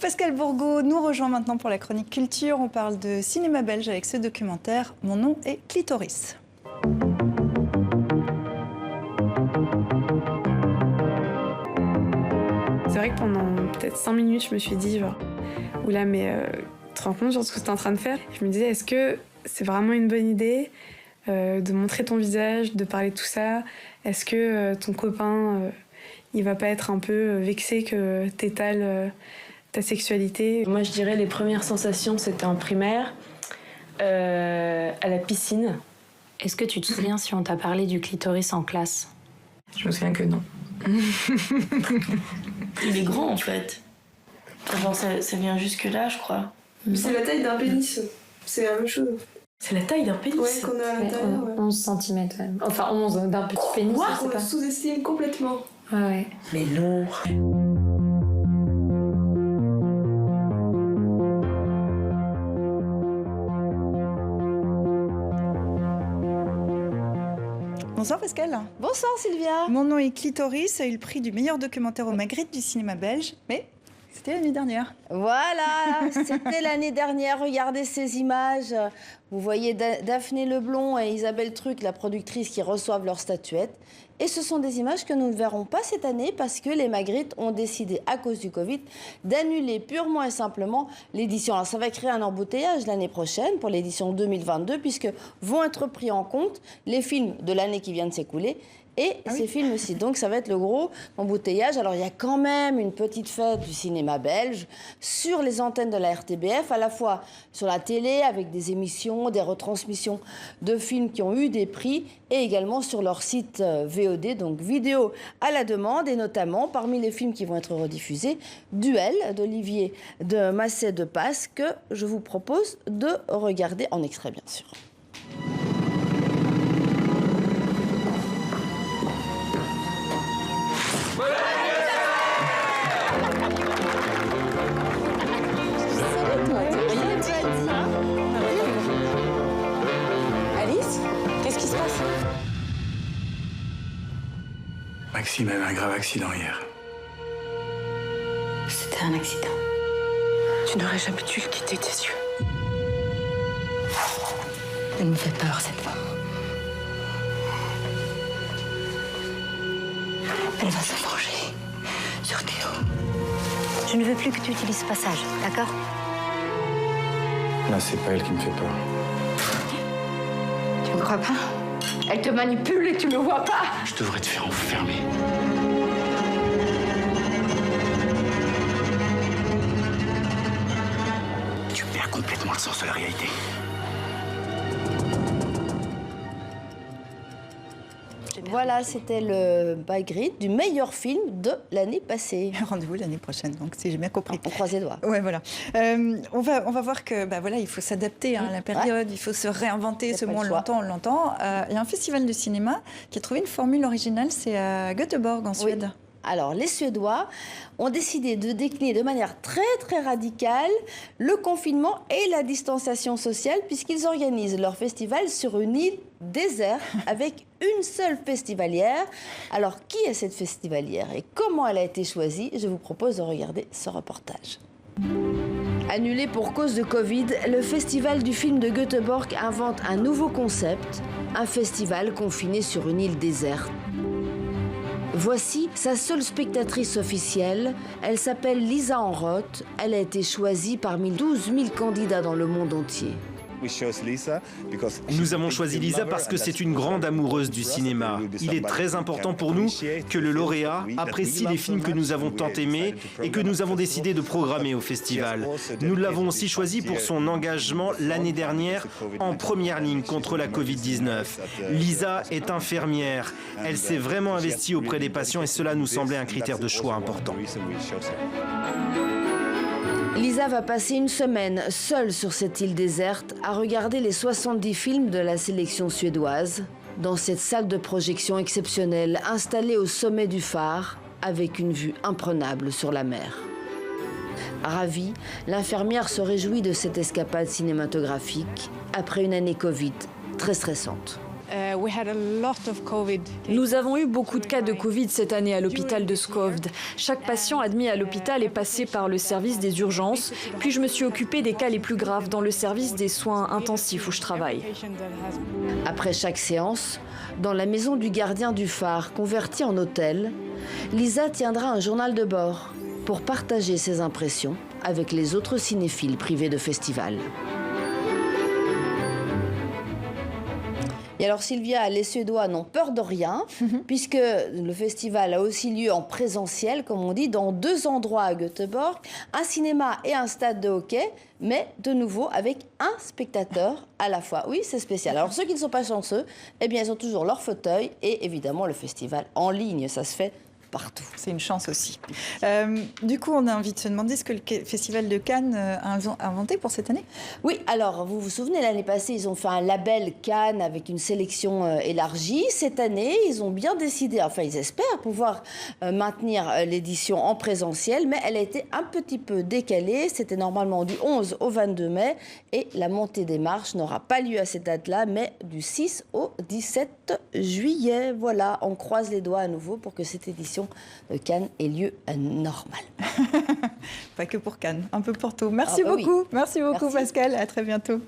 Pascal Bourgault nous rejoint maintenant pour la chronique culture. On parle de cinéma belge avec ce documentaire « Mon nom est Clitoris ». C'est vrai que pendant peut-être 5 minutes, je me suis dit genre, oula, mais tu te rends compte sur ce que tu es en train de faire? Je me disais, est-ce que c'est vraiment une bonne idée de montrer ton visage, de parler de tout ça? Est-ce que ton copain, il va pas être un peu vexé que t'étales ta sexualité? Moi, je dirais les premières sensations, c'était en primaire, à la piscine. Est-ce que tu te souviens si on t'a parlé du clitoris en classe? Je me souviens que non. Il est grand en fait. Genre ça vient jusque là, je crois. C'est la taille d'un pénis. C'est la même chose. C'est la taille d'un pénis. Ouais, qu'on a à l'intérieur. 11 cm. Enfin 11 d'un petit pénis. Quoi? Je sais On pas. le sous-estime complètement. Ouais. Mais non. Bonsoir Pascal. Bonsoir Sylvia. Mon nom est Clitoris a eu le prix du meilleur documentaire au Magritte du cinéma belge, mais c'était l'année dernière. Voilà, c'était l'année dernière. Regardez ces images. Vous voyez Daphné Leblond et Isabelle Truc, la productrice, qui reçoivent leur statuette. Et ce sont des images que nous ne verrons pas cette année parce que les Magritte ont décidé, à cause du Covid, d'annuler purement et simplement l'édition. Alors ça va créer un embouteillage l'année prochaine pour l'édition 2022 puisque vont être pris en compte les films de l'année qui vient de s'écouler et ces films aussi. Donc ça va être le gros embouteillage. Alors il y a quand même une petite fête du cinéma belge sur les antennes de la RTBF, à la fois sur la télé avec des émissions, des retransmissions de films qui ont eu des prix et également sur leur site VOD, donc vidéo à la demande, et notamment parmi les films qui vont être rediffusés, Duel d'Olivier de Massé de Passe que je vous propose de regarder en extrait bien sûr. Alice, qu'est-ce qui se passe? Maxime a eu un grave accident hier. C'était un accident. Tu n'aurais jamais dû le quitter tes yeux. Elle me fait peur cette fois. Elle va se venger sur Théo. Je ne veux plus que tu utilises ce passage, d'accord? Là, c'est pas elle qui me fait peur. Tu me crois pas? Elle te manipule et tu le vois pas! Je devrais te faire enfermer. Tu perds complètement le sens de la réalité. Voilà, c'était le Magritte du meilleur film de l'année passée. Rendez-vous l'année prochaine, donc si j'ai bien compris. On croise les doigts. Ouais, voilà. On va voir que voilà, il faut s'adapter à la période, il faut se réinventer. Ce mot, on l'entend. Il y a un festival de cinéma qui a trouvé une formule originale, c'est à Göteborg, en Suède. Alors, les Suédois ont décidé de décliner de manière très, très radicale le confinement et la distanciation sociale puisqu'ils organisent leur festival sur une île déserte avec une seule festivalière. Alors, qui est cette festivalière et comment elle a été choisie? Je vous propose de regarder ce reportage. Annulé pour cause de Covid, le Festival du film de Göteborg invente un nouveau concept, un festival confiné sur une île déserte. Voici sa seule spectatrice officielle. Elle s'appelle Lisa Enroth. Elle a été choisie parmi 12 000 candidats dans le monde entier. Nous avons choisi Lisa parce que c'est une grande amoureuse du cinéma. Il est très important pour nous que le lauréat apprécie les films que nous avons tant aimés et que nous avons décidé de programmer au festival. Nous l'avons aussi choisi pour son engagement l'année dernière en première ligne contre la Covid-19. Lisa est infirmière. Elle s'est vraiment investie auprès des patients et cela nous semblait un critère de choix important. Lisa va passer une semaine seule sur cette île déserte à regarder les 70 films de la sélection suédoise dans cette salle de projection exceptionnelle installée au sommet du phare avec une vue imprenable sur la mer. Ravie, l'infirmière se réjouit de cette escapade cinématographique après une année Covid très stressante. Nous avons eu beaucoup de cas de Covid cette année à l'hôpital de Skövde. Chaque patient admis à l'hôpital est passé par le service des urgences, puis je me suis occupée des cas les plus graves dans le service des soins intensifs où je travaille. Après chaque séance, dans la maison du gardien du phare, convertie en hôtel, Lisa tiendra un journal de bord pour partager ses impressions avec les autres cinéphiles privés de festival. Et alors Sylvia, les Suédois n'ont peur de rien, puisque le festival a aussi lieu en présentiel, comme on dit, dans 2 endroits à Göteborg, un cinéma et un stade de hockey, mais de nouveau avec un spectateur à la fois. Oui, c'est spécial. Alors ceux qui ne sont pas chanceux, eh bien ils ont toujours leur fauteuil et évidemment le festival en ligne, ça se fait partout. C'est une chance aussi. Du coup, on a envie de se demander ce que le Festival de Cannes a inventé pour cette année. Oui, alors vous vous souvenez, l'année passée, ils ont fait un label Cannes avec une sélection élargie. Cette année, ils ont bien décidé, enfin ils espèrent pouvoir maintenir l'édition en présentiel, mais elle a été un petit peu décalée. C'était normalement du 11 au 22 mai et la montée des marches n'aura pas lieu à cette date-là, mais du 6 au 17 juillet. Voilà, on croise les doigts à nouveau pour que cette édition de Cannes ait lieu normal. Pas que pour Cannes, un peu pour tout. Merci beaucoup. Merci beaucoup, Pascal. À très bientôt.